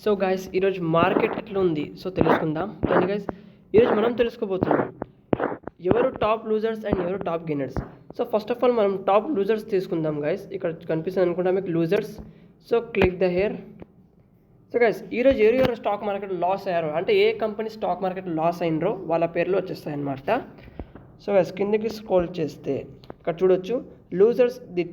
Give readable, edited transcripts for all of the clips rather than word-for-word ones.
So guys ఈరోజు market ఎట్లా ఉంది సో తెలుసుకుందాం. కానీ గైస్ ఈరోజు మనం తెలుసుకోబోతున్నాం ఎవరు టాప్ లూజర్స్ అండ్ ఎవరు top gainers. So first of all మనం టాప్ లూజర్స్ తీసుకుందాం గైస్. ఇక్కడ కనిపిస్తుంది అనుకుంటా మీకు losers. So click the here. So guys ఈరోజు ఎవరు స్టాక్ మార్కెట్ లాస్ అయ్యారో అంటే ఏ కంపెనీ స్టాక్ మార్కెట్ లాస్ అయినరో వాళ్ళ పేర్లు వచ్చేస్తాయి అన్నమాట. సో గైస్ కిందకి స్క్రోల్ చేస్తే ఇక్కడ చూడొచ్చు losers, the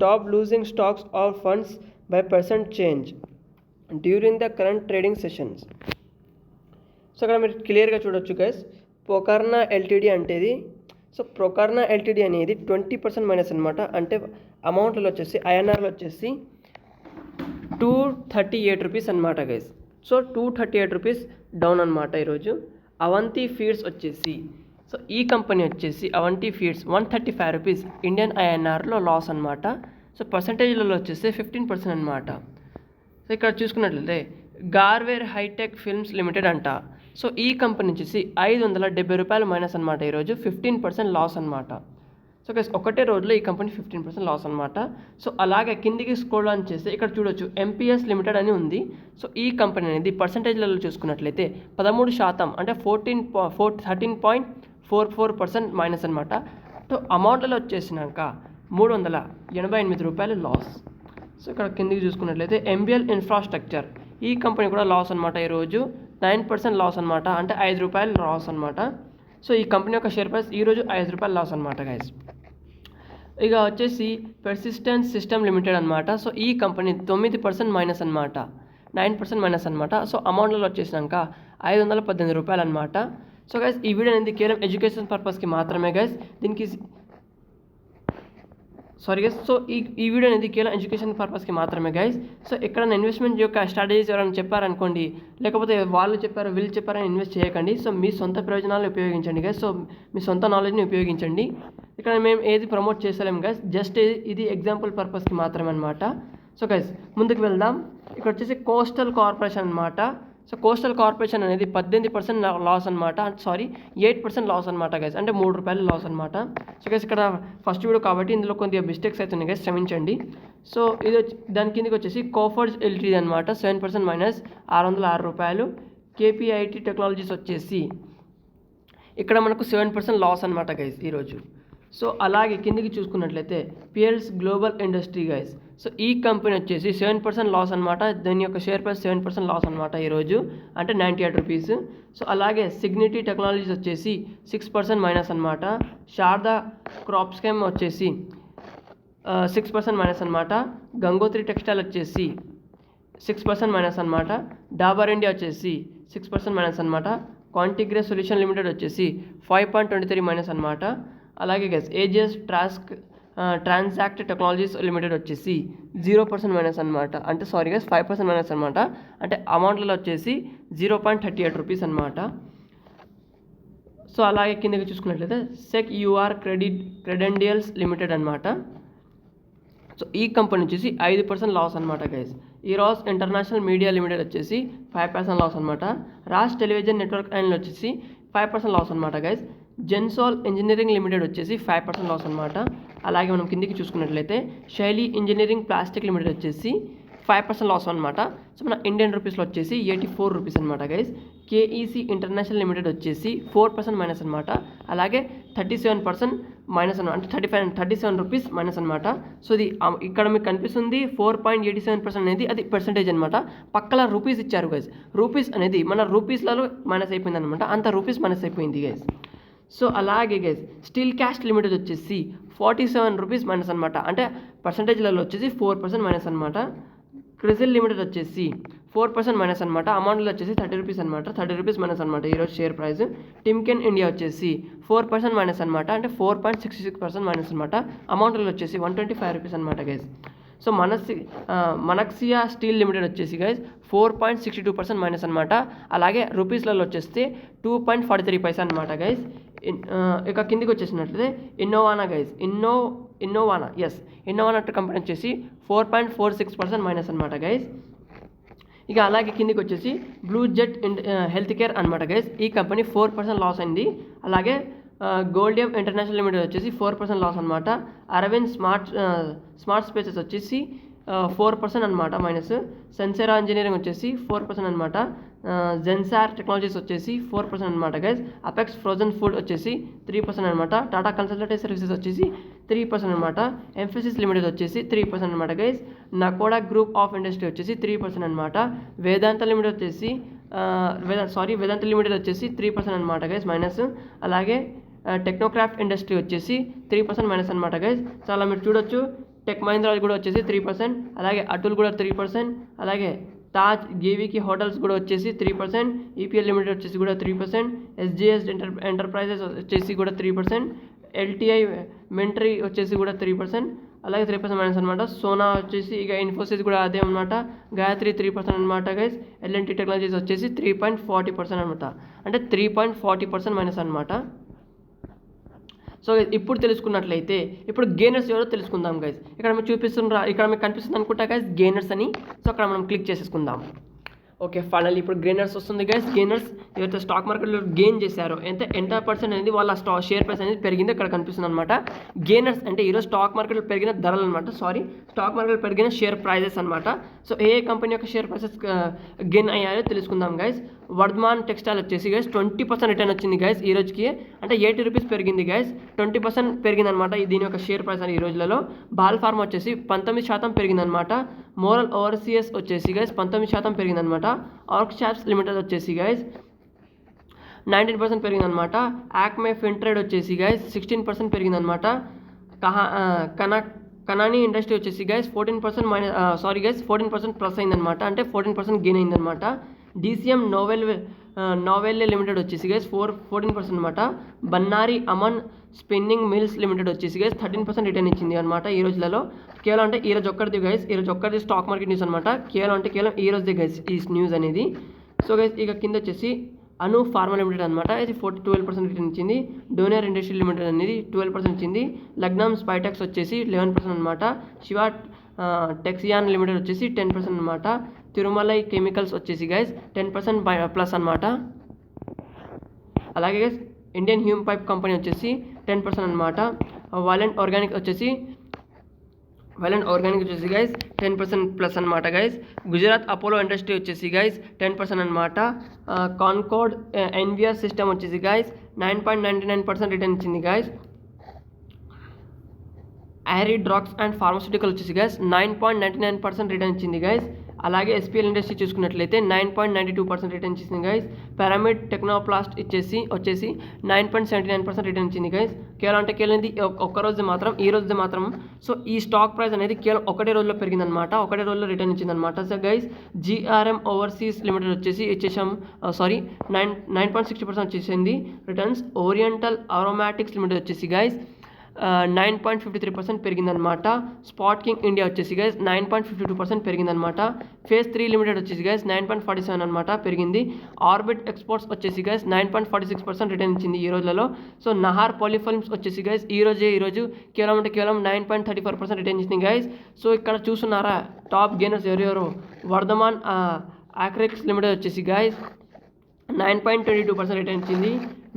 top losing stocks are funds by percent change during the current trading sessions. So ఇక్కడ మీరు క్లియర్గా చూడొచ్చు గైస్. ప్రొకర్నా ఎల్టీడీ అంటేది, సో ప్రొకర్నా ఎల్టీడీ అనేది 20% మైనస్ అనమాట. అంటే అమౌంట్లో వచ్చేసి ఐఎన్ఆర్లో వచ్చేసి 238 రూపీస్ అనమాట గైస్. సో 238 రూపీస్ డౌన్ అనమాట ఈరోజు. అవంతి ఫీడ్స్ వచ్చేసి, సో ఈ కంపెనీ వచ్చేసి అవంతి ఫీడ్స్ 135 రూపీస్ ఇండియన్ ఐఎన్ఆర్లో లాస్ అనమాట. సో పర్సంటేజ్లలో వచ్చేసి 15% అనమాట. సో ఇక్కడ చూసుకున్నట్లయితే గార్వేర్ హైటెక్ ఫిల్మ్స్ లిమిటెడ్ అంట. సో ఈ కంపెనీ వచ్చేసి 570 రూపాయలు మైనస్ అనమాట ఈరోజు, 15% లాస్ అనమాట. సో గైస్ ఒకటే రోజులో ఈ కంపెనీ 15% లాస్ అనమాట. సో అలాగే కిందికి స్క్రోల్ ఆన్ చేస్తే ఇక్కడ చూడొచ్చు ఎంపీఎస్ లిమిటెడ్ అని ఉంది. సో ఈ కంపెనీ అనేది పర్సంటేజ్లలో చూసుకున్నట్లయితే 13% అంటే 13.44% మైనస్ అనమాట. సో అమౌంట్లలో వచ్చేసినాక 388 రూపాయలు లాస్. సో ఇక్కడ కిందికి చూసుకున్నట్లయితే ఎంబిఎల్ ఇన్ఫ్రాస్ట్రక్చర్, ఈ కంపెనీ కూడా లాస్ అనమాట ఈరోజు, 9% లాస్ అనమాట. అంటే 5 రూపాయలు లాస్ అనమాట. సో ఈ కంపెనీ యొక్క షేర్ ప్రైస్ ఈరోజు 5 రూపాయలు లాస్ అనమాట గైస్. ఇక వచ్చేసి పెర్సిస్టెన్స్ సిస్టమ్ లిమిటెడ్ అనమాట. సో ఈ కంపెనీ 9% మైనస్ అనమాట, 9% మైనస్ అనమాట. సో అమౌంట్లలో వచ్చేసినాక 518 రూపాయలు అనమాట. సో గైస్ ఈ వీడియో అనేది కేవలం ఎడ్యుకేషన్ పర్పస్కి మాత్రమే గైస్. దీనికి సారీ గైస్, సో ఈ వీడియో అనేది కేవలం ఎడ్యుకేషన్ పర్పస్కి మాత్రమే గైస్. సో ఎక్కడైనా ఇన్వెస్ట్మెంట్ యొక్క స్ట్రాటజీస్ ఎవరైనా చెప్పారనుకోండి, లేకపోతే వాళ్ళు చెప్పారు వీళ్ళు చెప్పారని ఇన్వెస్ట్ చేయకండి. సో మీ సొంత ప్రయోజనాలు ఉపయోగించండి గైస్. సో మీ సొంత నాలెడ్జ్ని ఉపయోగించండి. ఇక్కడ మేము ఏది ప్రమోట్ చేస్తలేము గైస్, జస్ట్ ఇది ఎగ్జాంపుల్ పర్పస్కి మాత్రమే అనమాట. సో గైస్ ముందుకు వెళ్దాం. ఇక్కడ వచ్చేసి కోస్టల్ కార్పొరేషన్ అనమాట. సో కోస్టల్ కార్పొరేషన్ అనేది 18% లాస్ అనమాట, సారీ 8% లాస్ అనమాట గైస్. అంటే 3 రూపాయలు లాస్ అనమాట. సో గైస్ ఇక్కడ ఫస్ట్ వీడియో కాబట్టి ఇందులో కొద్దిగా మిస్టేక్స్ అవుతున్నాయి గైస్, క్షమించండి. సో ఇది దాని కిందకి వచ్చేసి కోఫర్జ్ ఎల్టీడీ అనమాట, 7% మైనస్ 606 రూపాయలు. కేపీఐటీ టెక్నాలజీస్ వచ్చేసి ఇక్కడ మనకు 7% లాస్ అనమాట గైస్ ఈరోజు. సో అలాగే కిందికి చూసుకున్నట్లయితే పిఎల్స్ గ్లోబల్ ఇండస్ట్రీ గైస్. సో ఈ కంపెనీ వచ్చేసి 7% లాస్ అనమాట. దాని యొక్క షేర్ ప్రైస్ 7% లాస్ అనమాట ఈరోజు, అంటే 98 రూపీస్. సో అలాగే సిగ్నిటీ టెక్నాలజీస్ వచ్చేసి 6% మైనస్ అనమాట. శారదా క్రాప్ స్కేమ్ వచ్చేసి 6% మైనస్ అనమాట. గంగోత్రి టెక్స్టైల్ వచ్చేసి 6% మైనస్ అనమాట. డాబర్ ఇండియా వచ్చేసి 6% మైనస్ అనమాట. క్వాంటిగ్రే సొల్యూషన్ లిమిటెడ్ వచ్చేసి 5.23 మైనస్ అనమాట. అలాగే guys AGs transact technologies limited వచ్చేసి 0% మైనస్ అనమాట. అంటే సారీ గైస్ 5% మైనస్ అనమాట. అంటే అమౌంట్లలో వచ్చేసి 0.38 రూపీస్ అనమాట. సో అలాగే కిందకి చూసుకున్నట్లయితే సెక్ యూఆర్ క్రెడెండియల్స్ లిమిటెడ్ అనమాట. సో ఈ కంపెనీ వచ్చేసి 5% లాస్ అనమాట guys. Eros international media limited వచ్చేసి 5% లాస్ అనమాట. రాజ్ టెలివిజన్ నెట్వర్క్ అండ్ వచ్చేసి 5% లాస్ అనమాట గైస్. జెన్సాల్ ఇంజనీరింగ్ లిమిటెడ్ వచ్చేసి 5% లాస్ అనమాట. అలాగే మనం కిందికి చూసుకున్నట్లయితే శైలి ఇంజనీరింగ్ ప్లాస్టిక్ లిమిటెడ్ వచ్చేసి 5% లాస్ అనమాట. సో మన ఇండియన్ రూపీస్లో వచ్చేసి 84 రూపీస్ అనమాట గైస్. కేఈసీ ఇంటర్నేషనల్ లిమిటెడ్ వచ్చేసి 4% మైనస్ అనమాట. అలాగే 37% మైనస్ అనమాట, అంటే 37 రూపీస్ మైనస్ అనమాట. సో ఇది ఇక్కడ మీకు కనిపిస్తుంది 4.87% అనేది అది పర్సంటేజ్ అనమాట. పక్కల రూపీస్ ఇచ్చారు గైస్. రూపీస్ అనేది మన రూపీస్లలో మైనస్ అయిపోయింది అనమాట, అంత రూపీస్ మైనస్ అయిపోయింది గైస్. సో అలాగే గైస్ స్టీల్ క్యాస్ట్ లిమిటెడ్ వచ్చేసి 47 రూపీస్ మైనస్ అనమాట. అంటే పర్సంటేజ్లలో వచ్చేసి 4% మైనస్ అనమాట. క్రిజిల్ లిమిటెడ్ వచ్చేసి 4% మైనస్ అనమాట. అమౌంట్లో వచ్చేసి 30 రూపీస్ అనమాట, 30 రూపీస్ మైనస్ అనమాట ఈరోజు షేర్ ప్రైస్. టిమ్కెన్ ఇండియా వచ్చేసి 4% మైనస్ అనమాట, అంటే 4.66% మైనస్ అనమాట. అమౌంట్లో వచ్చేసి 125 రూపీస్ అనమాట గైస్. సో మనక్సియా స్టీల్ లిమిటెడ్ వచ్చేసి గైస్ 4.62% మైనస్ అనమాట. అలాగే రూపీస్లలో వచ్చేస్తే 2.43 పైసా అనమాట గైస్. ఇక కిందికి వచ్చేసినట్లయితే ఇన్నోవానా గైస్, ఇన్నోవానా కంపెనీ వచ్చేసి 4.46% మైనస్ అనమాట గైస్. ఇక అలాగే కిందికి వచ్చేసి బ్లూ జెట్ హెల్త్ కేర్ అనమాట గైస్. ఈ కంపెనీ 4% లాస్ అయింది. అలాగే గోల్డియం ఇంటర్నేషనల్ లిమిటెడ్ వచ్చేసి 4% లాస్ అనమాట. అరవింద్ స్మార్ట్ స్పేసెస్ వచ్చేసి 4% అనమాట మైనస్. సెన్సెరా ఇంజనీరింగ్ వచ్చేసి 4% అనమాట. జెన్సార్ టెక్నాలజీస్ వచ్చేసి 4% అనమాట గైస్. అపెక్స్ ఫ్రోజన్ ఫుడ్ వచ్చేసి 3% అనమాట. టాటా కన్సల్టెన్సీ సర్వీసెస్ వచ్చేసి 3% అనమాట. ఎంఫసిస్ లిమిటెడ్ వచ్చేసి 3% అనమాట guys. Nakoda group of industry వచ్చేసి 3% అనమాట. వేదాంత లిమిటెడ్ వచ్చేసి వేదాంత లిమిటెడ్ వచ్చేసి 3% అనమాట గైస్ మైనస్. అలాగే టెక్నోక్రాఫ్ట్ ఇండస్ట్రీ వచ్చేసి 3% మైనస్ అనమాట గైస్. సో అలా మీరు చూడొచ్చు. టెక్ మహీంద్రా కూడా వచ్చేసి 3%, అలాగే అటుల్ కూడా 3%, అలాగే తాజ్ గేవీకి హోటల్స్ కూడా వచ్చేసి 3%, ఈపీఎల్ లిమిటెడ్ వచ్చేసి కూడా 3%, ఎస్జిఎస్ ఎంటర్ప్రైజెస్ వచ్చేసి కూడా 3%, ఎల్టీఐ మెంటరీ వచ్చేసి కూడా 3%, అలాగే 3% మైనస్ అనమాట. సోనా వచ్చేసి ఇక ఇన్ఫోసిస్ కూడా అదే అనమాట. గాయత్రి 3% అనమాట గైస్. ఎల్ఎన్టీ టెక్నాలజీస్ వచ్చేసి 3.40% అనమాట. అంటే 3.40% మైనస్ అనమాట. సో ఇప్పుడు తెలుసుకున్నట్లయితే ఇప్పుడు గెయినర్స్ ఎవరో తెలుసుకుందాం గైస్. ఇక్కడ మీకు కనిపిస్తుంది అనుకుంటా గైస్ గెయినర్స్ అని. సో అక్కడ మనం క్లిక్ చేసేసుకుందాం. ఓకే, ఫైనల్ ఇప్పుడు గెయినర్స్ వస్తుంది గైస్. గెయినర్స్ ఎవరైతే స్టాక్ మార్కెట్లో గెయిన్ చేశారో ఎంత పర్సెంట్ అనేది వాళ్ళ షేర్ ప్రైస్ అనేది పెరిగిందో ఇక్కడ కనిపిస్తుంది అనమాట. గెయినర్స్ అంటే ఈరోజు స్టాక్ మార్కెట్లో పెరిగిన ధరలు అనమాట. స్టాక్ మార్కెట్లో పెరిగిన షేర్ ప్రైజెస్ అనమాట. సో ఏ కంపెనీ యొక్క షేర్ ప్రైసెస్ గెయిన్ అయ్యాయో తెలుసుకుందాం గైస్. వర్ధమాన్ టెక్స్టైల్ వచ్చేసి గైస్ 20% రిటర్న్ వచ్చింది గైస్ ఈ రోజుకి. అంటే 80 రూపీస్ పెరిగింది గైస్. 20% పెరిగింది అనమాట దీని యొక్క షేర్ ప్రైస్ అని ఈ రోజులలో. బాల్ ఫార్మ్ వచ్చేసి 19% పెరిగిందనమాట. మోరల్ ఓవర్సీఎస్ వచ్చేసి గైస్ 19% పెరిగిందనమాట. ఆర్క్చాప్స్ లిమిటెడ్ వచ్చేసి గైస్ 19% పెరిగిందనమాట. యాక్మే ఫిన్ట్రేడ్ వచ్చేసి గైస్ 16% పెరిగిందనమాట. కనానీ ఇండస్ట్రీ వచ్చేసి గైస్ 14% ప్లస్ అయిందనమాట. అంటే 14% గెయిన్ అయిందనమాట. డీసీఎం నోవెల్లే లిమిటెడ్ వచ్చేసి గైస్ 14% అనమాట. బన్నారి అమన్ స్పిన్నింగ్ మిల్స్ లిమిటెడ్ వచ్చేసి గైస్ 13% రిటర్న్ ఇచ్చింది అనమాట ఈ రోజులలో. కేవలం అంటే ఈ రోజు ఒక్కటిది గైస్, ఈ రోజు ఒక్కటిది స్టాక్ మార్కెట్ న్యూస్ అనమాట. కేవలం ఈ రోజుదే గైస్ ఈ న్యూస్ అనేది. సో గైస్ ఇక కింద వచ్చేసి అను ఫార్మా లిమిటెడ్ అనమాట. ఇది 12% రిటర్న్ ఇచ్చింది. డోనియర్ ఇండస్ట్రీ లిమిటెడ్ అనేది 12% ఇచ్చింది. లగ్నం స్పైటెక్స్ వచ్చేసి 11% అనమాట. శివ టెక్సియాన్ లిమిటెడ్ వచ్చేసి 10% అనమాట. తిరుమలై కెమికల్స్ వచ్చేసి గైస్ 10% ప్లస్ అనమాట. అలాగే guys Indian Hume pipe company వచ్చేసి 10% అనమాట. వైలెంట్ ఆర్గానిక్ వచ్చేసి గైస్ 10% ప్లస్ అనమాట గైస్. గుజరాత్ అపోలో ఇండస్ట్రీ వచ్చేసి గైస్ 10% అనమాట. కాన్కోర్డ్ ఎన్విఆర్ సిస్టమ్ వచ్చేసి గైస్ 9.99% రిటర్న్ ఇచ్చింది గైస్. ఐరీ డ్రగ్స్ అండ్ ఫార్మాస్యూటికల్ వచ్చేసి గైస్ 9.99% రిటర్న్ ఇచ్చింది గైస్. అలాగే ఎస్పీఎల్ ఇండస్ట్రీ చూసుకున్నట్లయితే 9.92% రిటర్న్ ఇచ్చింది గైస్. పిరమిడ్ టెక్నోప్లాస్ట్ వచ్చేసి 9.79% రిటర్న్ ఇచ్చింది గైస్. కేవలం ఇది ఒక్కరోజు మాత్రం, ఈ రోజు మాత్రం. సో ఈ స్టాక్ ప్రైస్ అనేది కేవలం ఒకటే రోజులో పెరిగిందనమాట, ఒకటే రోజులో రిటర్న్ ఇచ్చిందనమాట. So guys GRM Overseas Limited వచ్చేసాం 9.60% వచ్చేసింది రిటర్న్స్. ఓరియంటల్ అరోమాటిక్స్ లిమిటెడ్ వచ్చేసి గైస్ 9.53% పెరిగిందనమాట. స్పాట్ కింగ్ ఇండియా వచ్చేసి గైస్ 9.52% పెరిగిందనమాట. ఫేజ్ 3 లిమిటెడ్ వచ్చేసి గైస్ 9.47 అనమాట పెరిగింది. ఆర్బిట్ ఎక్స్పోర్ట్స్ వచ్చేసి గైస్ 9.46% రిటర్న్ ఇచ్చింది ఈ రోజులలో. సో నహార్ పాలిఫిల్మ్స్ వచ్చేసి గైస్ ఈ రోజు కేవలం 9.34% రిటర్న్ ఇచ్చింది గైస్. సో ఇక్కడ చూస్తున్నారా టాప్ గెయినర్స్ ఎవరెవరు. వర్ధమాన్ ఆక్రిక్స్ లిమిటెడ్ వచ్చేసి గైస్ 9.22% రిటర్న్ ఇచ్చింది.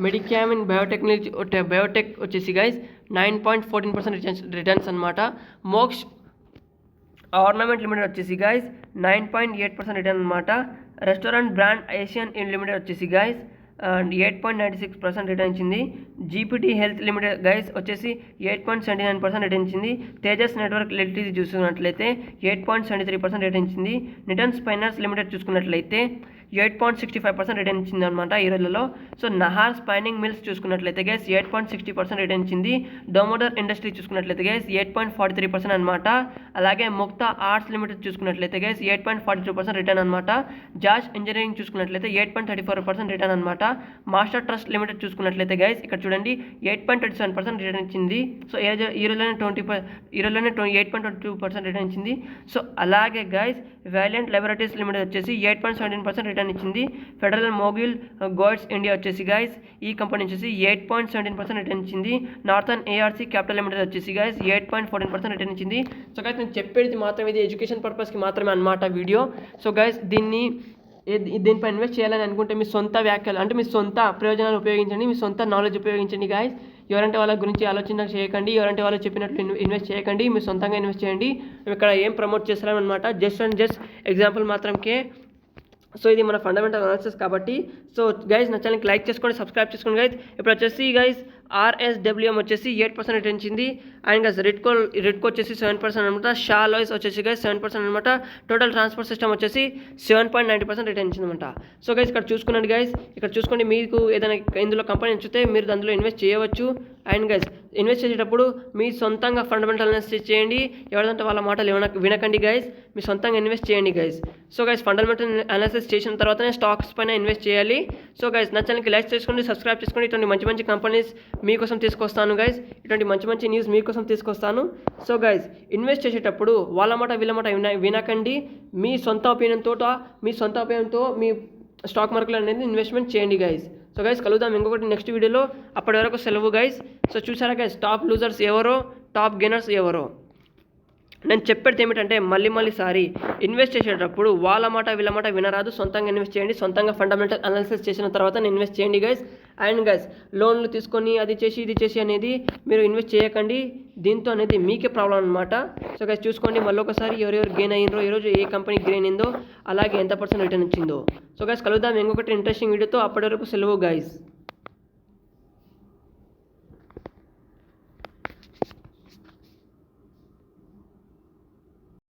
మెడిక్యామిన్ బయోటెక్ వచ్చేసి గైస్ 9.14% రిటర్న్స్ అనమాట. మోక్ష్ ఆర్నమెంట్ లిమిటెడ్ వచ్చేసి గైస్ 9.8% రిటర్న్ అనమాట. రెస్టారెంట్ బ్రాండ్ ఏషియన్ లిమిటెడ్ వచ్చేసి గైస్ 8.96% రిటర్న్ ఇచ్చింది. జీపీటీ హెల్త్ లిమిటెడ్ గైస్ వచ్చేసి 8.79% రిటర్న్ ఇచ్చింది. తేజస్ నెట్వర్క్ ఎల్టీడీ చూసుకున్నట్లయితే 8.73% రిటర్న్ ఇచ్చింది. నిటన్ స్పైనర్స్ లిమిటెడ్ చూసుకున్నట్లయితే 8.65% రిటర్న్ ఇచ్చింది అనమాట ఈ రోజులలో. సో నహార్ స్పైనింగ్ మిల్స్ చూసుకున్నట్లయితే గైస్ 8.60% రిటర్న్ ఇచ్చింది. డోమోడర్ ఇండస్ట్రీ చూసుకున్నట్లయితే గైస్ 8.43% అనమాట. అలాగే ముక్తా ఆర్ట్స్ లిమిటెడ్ చూసుకున్నట్లయితే గైస్ 8.42% రిటర్న్ అనమాట. జాష్ ఇంజనీరింగ్ చూసుకున్నట్లయితే 8.34% రిటర్న్ అనమాట. మాస్టర్ ట్రస్ట్ లిమిటెడ్ చూసుకున్నట్లయితే గైస్ ఇక్కడ చూడండి 8.27% రిటర్న్ ఇచ్చింది. సో ఈ రోజులోనే 8.22% రిటర్న్ ఇచ్చింది. సో అలాగే గైస్ వ్యాలియంట్ లాబొరేటరీస్ లిమిటెడ్ వచ్చేసి 8.17% రిటర్న్ ఇచ్చింది. ఫెడరల్ మొబైల్ గోడ్స్ ఇండియా వచ్చేసి గైస్ ఈ కంపెనీ వచ్చేసి 8.17% రిటర్న్ ఇచ్చింది. నార్థన్ ఏఆర్సీ క్యాపిటల్ లిమిటెడ్ వచ్చేసి గైస్ 8.14% రిటర్న్ ఇచ్చింది. సో గైస్ నేను చెప్పేది మాత్రం ఇది ఎడ్యుకేషన్ పర్పస్కి మాత్రమే అనమాట వీడియో. సో గైస్ దీనిపై ఇన్వెస్ట్ చేయాలని అనుకుంటే మీ సొంత వ్యాఖ్యలు అంటే మీ సొంత ప్రయోజనాలు ఉపయోగించండి, మీ సొంత నాలెడ్జ్ ఉపయోగించండి గైస్. ఎవరంటే వాళ్ళ గురించి ఆలోచన చేయకండి, ఎవరంటే వాళ్ళు చెప్పినట్లు ఇన్వెస్ట్ చేయకండి, మీరు సొంతంగా ఇన్వెస్ట్ చేయండి. మేము ఇక్కడ ఏం ప్రమోట్ చేస్తున్నామన్నమాట, జస్ట్ అండ్ జస్ట్ ఎగ్జాంపుల్ మాత్రంకే. సో ఇది మన ఫండమెంటల్ అనాలిసిస్ కాబట్టి. సో గైస్ నా ఛానల్కి లైక్ చేసుకోండి, సబ్స్క్రైబ్ చేసుకోండి గైస్. ఇప్పుడు వచ్చేసి గైస్ RSWM వచ్చేసి 8% రిటర్న్ ఇచ్చింది. అండ్ గైస్ రెడ్కో వచ్చేసి 7% అనమాట. షా లాయిస్ వచ్చేసి గైస్ 7% అనమాట. టోటల్ ట్రాన్స్పోర్ట్ సిస్టమ్ వచ్చేసి 7.90% రిటర్న్ ఇచ్చింది అనమాట. సో గైస్ ఇక్కడ చూసుకున్నాండి గైస్, ఇక్కడ చూసుకోండి, మీకు ఏదైనా ఇందులో కంపెనీ నచ్చితే మీరు అందులో ఇన్వెస్ట్ చేయవచ్చు. అండ్ గైస్ ఇన్వెస్ట్ చేసేటప్పుడు మీ సొంతంగా ఫండమెంటల్ అనాలిసిస్ చేయండి, ఎవరిదంటే వాళ్ళ మాటలు వినకండి గైస్, మీ సొంతంగా ఇన్వెస్ట్ చేయండి guys. So guys fundamental analysis చేసిన తర్వాతనే స్టాక్స్ పైన ఇన్వెస్ట్ చేయాలి. సో గైస్ నా ఛానల్కి లైక్ చేసుకోండి, సబ్స్క్రైబ్ చేసుకోండి. ఇటువంటి మంచి మంచి కంపెనీస్ మీకోసం తీసుకొస్తాను గైస్, ఇటువంటి మంచి మంచి న్యూస్ మీకోసం తీసుకొస్తాను. సో గైస్ ఇన్వెస్ట్ చేసేటప్పుడు వాళ్ళ మాట వీళ్ళ మాట వినకండి, మీ సొంత ఒపీనియన్తో మీ స్టాక్ మార్కెట్లో అనేది ఇన్వెస్ట్మెంట్ చేయండి గైస్. సో గైస్ కలుద్దాం ఇంకొకటి నెక్స్ట్ వీడియోలో, అప్పటి వరకు సెలవు గైస్. సో చూసారా గైస్, టాప్ లూజర్స్ ఎవరో, టాప్ గెయినర్స్ ఎవరో. నేను చెప్పేది ఏమిటంటే మళ్ళీ సారి ఇన్వెస్ట్ చేసేటప్పుడు వాళ్ళ మాట వీళ్ళ మాట వినరాదు, సొంతంగా ఇన్వెస్ట్ చేయండి. సొంతంగా ఫండమెంటల్ అనాలిసిస్ చేసిన తర్వాత ఇన్వెస్ట్ చేయండి గైస్. అండ్ గైస్ లోన్లు తీసుకొని అది చేసి ఇది చేసి అనేది మీరు ఇన్వెస్ట్ చేయకండి, దీంతో అనేది మీకే ప్రాబ్లం అనమాట. సో గైస్ చూసుకోండి మళ్ళీ ఒకసారి ఎవరెవరు గెయిన్ అయ్యిందో, ఈరోజు ఏ కంపెనీ గెయిన్ అయిందో, అలాగే ఎంత % రిటర్న్ ఇచ్చిందో. సో గైస్ కలుద్దాం ఇంకొకటి ఇంట్రెస్టింగ్ వీడియోతో, అప్పటి వరకు సెలవు గైస్.